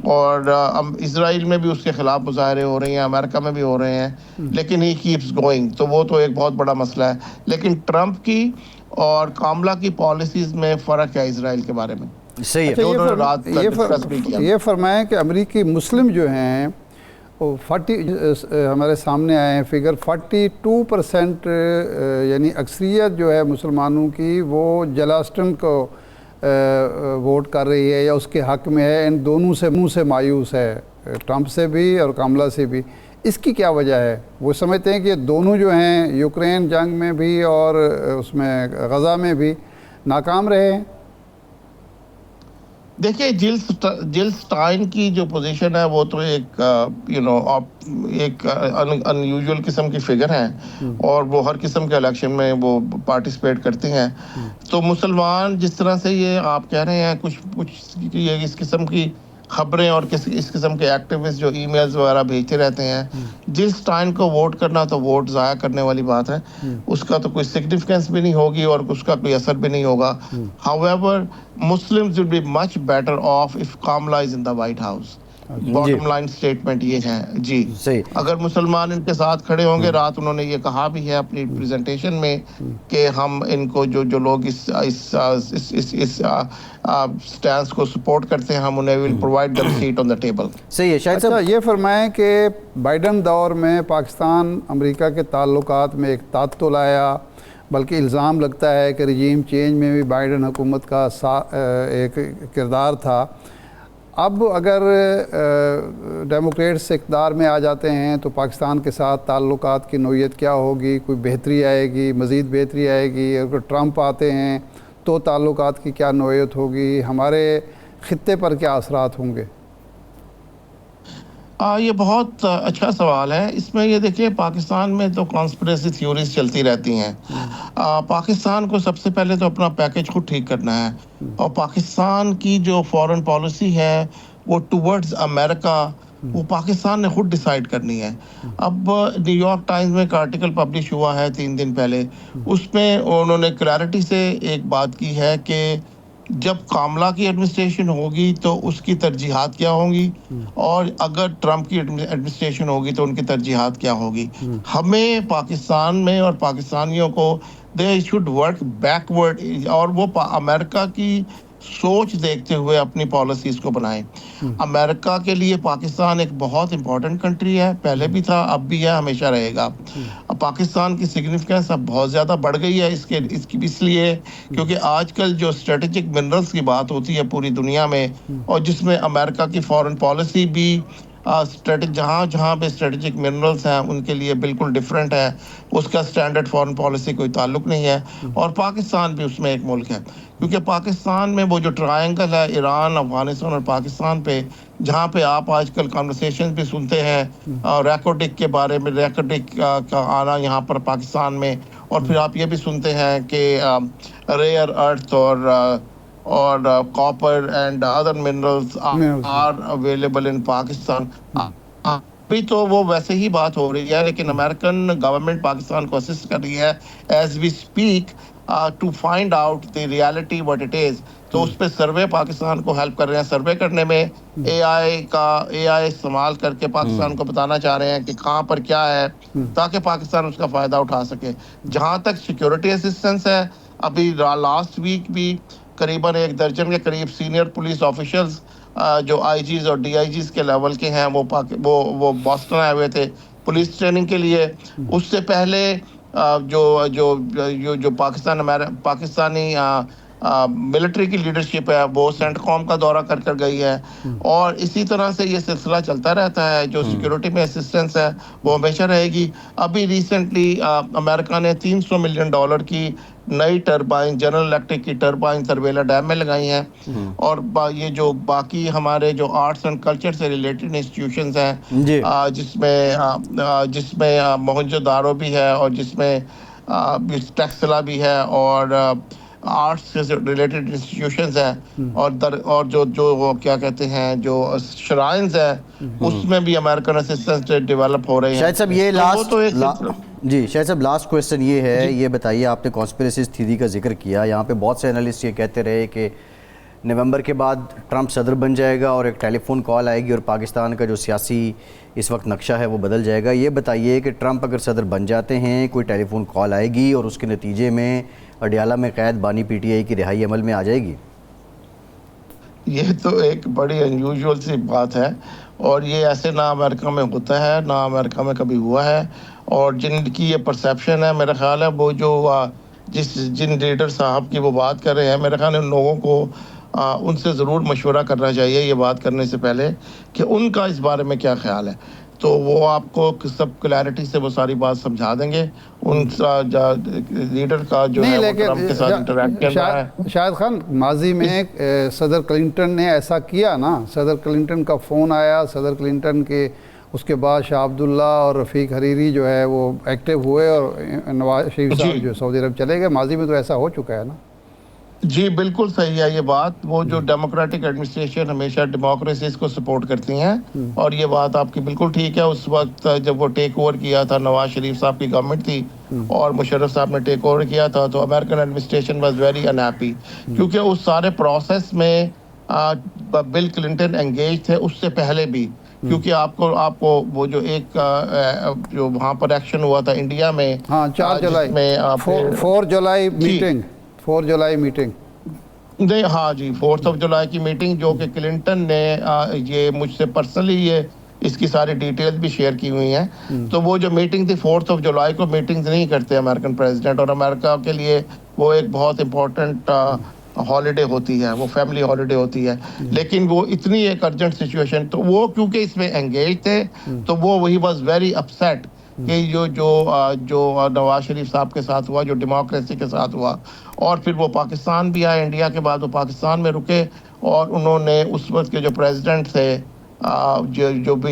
और इसराइल में भी उसके खिलाफ मुजाहरे हो रहे हैं, अमेरिका में भी हो रहे हैं, लेकिन ही कीप्स गोइंग। तो वो तो एक बहुत बड़ा मसला है। लेकिन ट्रम्प की और कामला की पॉलिसीज में फ़र्क है इसराइल के बारे में। सही है। अच्छा, ये फरमाएं कि अमेरिकी मुस्लिम जो हैं वो 40 हमारे सामने आए हैं फिगर, 42% यानी अक्सरियत जो है मुसलमानों की वो जलास्टन को वोट कर रही है या उसके हक में है। इन दोनों से मायूस है, ट्रम्प से भी और कामला से भी। इसकी क्या वजह है? वो समझते हैं कि दोनों जो हैं यूक्रेन जंग में भी और उसमें गज़ा में भी नाकाम रहे हैं। देखिए, जिल स्टाइन की जो पोजीशन है वो तो एक एक अनयूजुअल किस्म की फिगर है, और वो हर किस्म के इलेक्शन में वो पार्टिसिपेट करते हैं। तो मुसलमान जिस तरह से ये आप कह रहे हैं, कुछ ये इस किस्म की खबरें और इस किस्म के एक्टिविस्ट जो ईमेल्स वगैरह भेजते रहते हैं, जिस टाइम को वोट करना तो वोट ज़ाया करने वाली बात है, उसका तो कोई सिग्निफिकेंस भी नहीं होगी और उसका कोई असर भी नहीं होगा। However, Muslims will be much better of if Kamla is in the white house. Bottom line statement ये है जी। सही। अगर मुसलमान इनके साथ खड़े होंगे, रात उन्होंने ये कहा भी है अपनी प्रेजेंटेशन में कि हम इनको जो लोग इस स्टैंस को सपोर्ट करते हैं, हम उन्हें will provide them seat on the table. सही है। शायद अच्छा, ये फरमाएं कि बाइडन दौर में पाकिस्तान अमेरिका के ताल्लुकात में एक तातुल आया, बल्कि इल्ज़ाम लगता है कि रजीम चेंज में भी बाइडन हुकूमत का एक किरदार था। अब अगर डेमोक्रेट्स इक़्तिदार में आ जाते हैं तो पाकिस्तान के साथ ताल्लुकात की नौइयत क्या होगी? कोई बेहतरी आएगी, मज़ीद बेहतरी आएगी? अगर ट्रंप आते हैं तो ताल्लुकात की क्या नौइयत होगी? हमारे ख़ित्ते पर क्या असरात होंगे? ये बहुत अच्छा सवाल है। इसमें ये देखिए, पाकिस्तान में तो कॉन्स्पिरेसी थ्योरीज चलती रहती हैं। पाकिस्तान को सबसे पहले तो अपना पैकेज खुद ठीक करना है, और पाकिस्तान की जो फॉरेन पॉलिसी है वो टुवर्ड्स अमेरिका, वो पाकिस्तान ने खुद डिसाइड करनी है। अब न्यूयॉर्क टाइम्स में एक आर्टिकल पब्लिश हुआ है 3 दिन पहले, उसमें उन्होंने क्लैरिटी से एक बात की है कि जब कामला की एडमिनिस्ट्रेशन होगी तो उसकी तरजीहात क्या होंगी, और अगर ट्रंप की एडमिनिस्ट्रेशन होगी तो उनकी तरजीहात क्या होगी। हमें पाकिस्तान में और पाकिस्तानियों को दे शुड वर्क बैकवर्ड, और वो अमेरिका की सोच देखते हुए अपनी पॉलिसीज को बनाएं। अमेरिका के लिए पाकिस्तान एक बहुत इंपॉर्टेंट कंट्री है, पहले भी था, अब भी है, हमेशा रहेगा। अब पाकिस्तान की सिग्निफिकेंस अब बहुत ज़्यादा बढ़ गई है इसकी इसलिए क्योंकि आजकल जो स्ट्रेटेजिक मिनरल्स की बात होती है पूरी दुनिया में, और जिसमें अमेरिका की फॉरेन पॉलिसी भी जहाँ पे स्ट्रेटेजिक मिनरल्स हैं उनके लिए बिल्कुल डिफरेंट है, उसका स्टैंडर्ड फॉरेन पॉलिसी कोई ताल्लुक नहीं है। और पाकिस्तान भी उसमें एक मुल्क है, क्योंकि पाकिस्तान में वो जो ट्रायंगल है ईरान, अफगानिस्तान और पाकिस्तान पे, जहाँ पे आप आजकल कन्वर्सेशन भी सुनते हैं रैकोडिक के बारे में, रैकोडिक का आना यहाँ पर पाकिस्तान में, और फिर आप ये भी सुनते हैं कि रेयर अर्थ और copper and other minerals are available in Pakistan. अभी तो वो वैसे ही बात हो रही है, लेकिन अमेरिकन गवर्नमेंट पाकिस्तान को असिस्ट कर रही है as we speak to find out the reality what it is. तो उस पर सर्वे पाकिस्तान को हेल्प कर रहे हैं। सर्वे करने में एआई इस्तेमाल करके पाकिस्तान को बताना चाह रहे हैं कि कहाँ पर क्या है, ताकि पाकिस्तान उसका फ़ायदा उठा सके। जहाँ तक सिक्योरिटी असिस्टेंस है, अभी लास्ट वीक भी करीबन 1 दर्जन के करीब सीनियर पुलिस ऑफिशियल्स जो आईजीज और डीआईजीज के लेवल के हैं वो बॉस्टन आए हुए थे पुलिस ट्रेनिंग के लिए। उससे पहले जो पाकिस्तानी मिलिट्री की लीडरशिप है वो सेंटकॉम का दौरा कर गई है, और इसी तरह से ये सिलसिला चलता रहता है। जो सिक्योरिटी में असिस्टेंस है वो हमेशा रहेगी। अभी रिसेंटली अमेरिका ने $300 मिलियन की नई टर्बाइन, जनरल इलेक्ट्रिक की टर्बाइन सरवेला डैम में लगाई हैं। और ये जो बाकी हमारे जो आर्ट्स एंड कल्चर से रिलेटेड इंस्टीट्यूशंस हैं, जिसमें मोहनजोदारो भी है, और जिसमें टैक्सला भी है, और आर्ट्स से रिलेटेड इंस्टीट्यूशंस हैं, और जो क्या कहते हैं, जो श्राइन्स हैं, उसमें भी अमेरिकन असिस्टेंस डेवलप हो रहे हैं। शायद साहब ये शायद साहब लास्ट क्वेश्चन ये है, ये बताइए, आपने कॉन्स्पिरेसी थ्योरी का जिक्र किया, यहाँ पे बहुत से एनालिस्ट ये कहते रहे कि नवंबर के बाद ट्रंप सदर बन जाएगा और एक टेलीफोन कॉल आएगी और पाकिस्तान का जो सियासी इस वक्त नक्शा है वो बदल जाएगा। ये बताइए कि ट्रंप अगर सदर बन जाते हैं, कोई टेलीफोन कॉल आएगी और उसके नतीजे में अडियाला में कैद बानी पीटीआई की रिहाई अमल में आ जाएगी? ये तो एक बड़ी अनयूजुअल सी बात है, और ये ऐसे ना अमेरिका में होता है, ना अमेरिका में कभी हुआ है। और जिनकी ये परसेप्शन है, मेरा ख्याल है वो जिन लीडर साहब की वो बात कर रहे हैं, मेरे ख्याल है उन लोगों को उनसे ज़रूर मशवरा करना चाहिए ये बात करने से पहले कि उनका इस बारे में क्या ख्याल है। तो वो आपको सब क्लैरिटी से वो सारी बात समझा देंगे। उन लीडर का जो है वो ट्रंप के साथ इंटरैक्ट कर रहा है। शाहिद खान, माजी में सदर क्लिंटन ने ऐसा किया ना, सदर क्लिंटन का फ़ोन आया, सदर क्लिंटन के उसके बाद शाह अब्दुल्ला और रफ़ीक हरीरी जो है वो एक्टिव हुए, और नवाज शरीफ साहब जो सऊदी अरब चले गए। माजी में तो ऐसा हो चुका है ना? जी बिल्कुल सही है ये बात। वो जो डेमोक्रेटिक एडमिनिस्ट्रेशन हमेशा डेमोक्रेसीज को सपोर्ट करती हैं, और ये बात आपकी बिल्कुल ठीक है। उस वक्त जब वो टेक ओवर किया था, नवाज शरीफ साहब की गवर्नमेंट थी और मुशर्रफ साहब ने टेक ओवर किया था, तो American administration was very unhappy, क्योंकि उस सारे प्रोसेस में बिल क्लिंटन एंगेज थे उससे पहले भी, क्योंकि आपको वो जो एक जो वहाँ पर एक्शन हुआ था इंडिया में, हाँ 4 जुलाई में 4 जुलाई मीटिंग 4 जुलाई मीटिंग नहीं, हाँ जी 4 जुलाई की मीटिंग, जो कि क्लिंटन ने ये मुझसे पर्सनली ये इसकी सारी डिटेल्स भी शेयर की हुई हैं। तो वो जो मीटिंग थी 4 जुलाई को मीटिंग्स नहीं करते अमेरिकन प्रेसिडेंट, और अमेरिका के लिए वो एक बहुत इम्पोर्टेंट हॉलीडे होती है, वो फैमिली हॉलीडे होती है। लेकिन वो इतनी एक अर्जेंट सिचुएशन, तो वो क्योंकि इसमें एंगेज थे तो वो वही वाज वेरी अपसेट कि जो नवाज शरीफ साहब के साथ हुआ, जो डेमोक्रेसी के साथ हुआ, और फिर वो पाकिस्तान भी आए, इंडिया के बाद वो पाकिस्तान में रुके, और उन्होंने उस वक्त के जो प्रेसिडेंट थे जो भी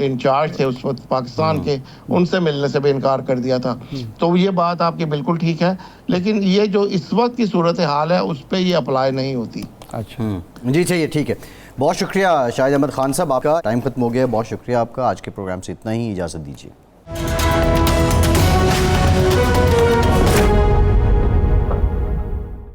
इन चार्ज थे उस वक्त पाकिस्तान के, उनसे मिलने से भी इनकार कर दिया था। तो ये बात आपकी बिल्कुल ठीक है, लेकिन ये जो इस वक्त की सूरत हाल है उस पर ये अप्लाई नहीं होती। अच्छा जी चाहिए, ठीक है। बहुत शुक्रिया शाहिद अहमद खान साहब, आपका टाइम खत्म हो गया। बहुत शुक्रिया आपका। आज के प्रोग्राम से इतना ही, इजाज़त दीजिए।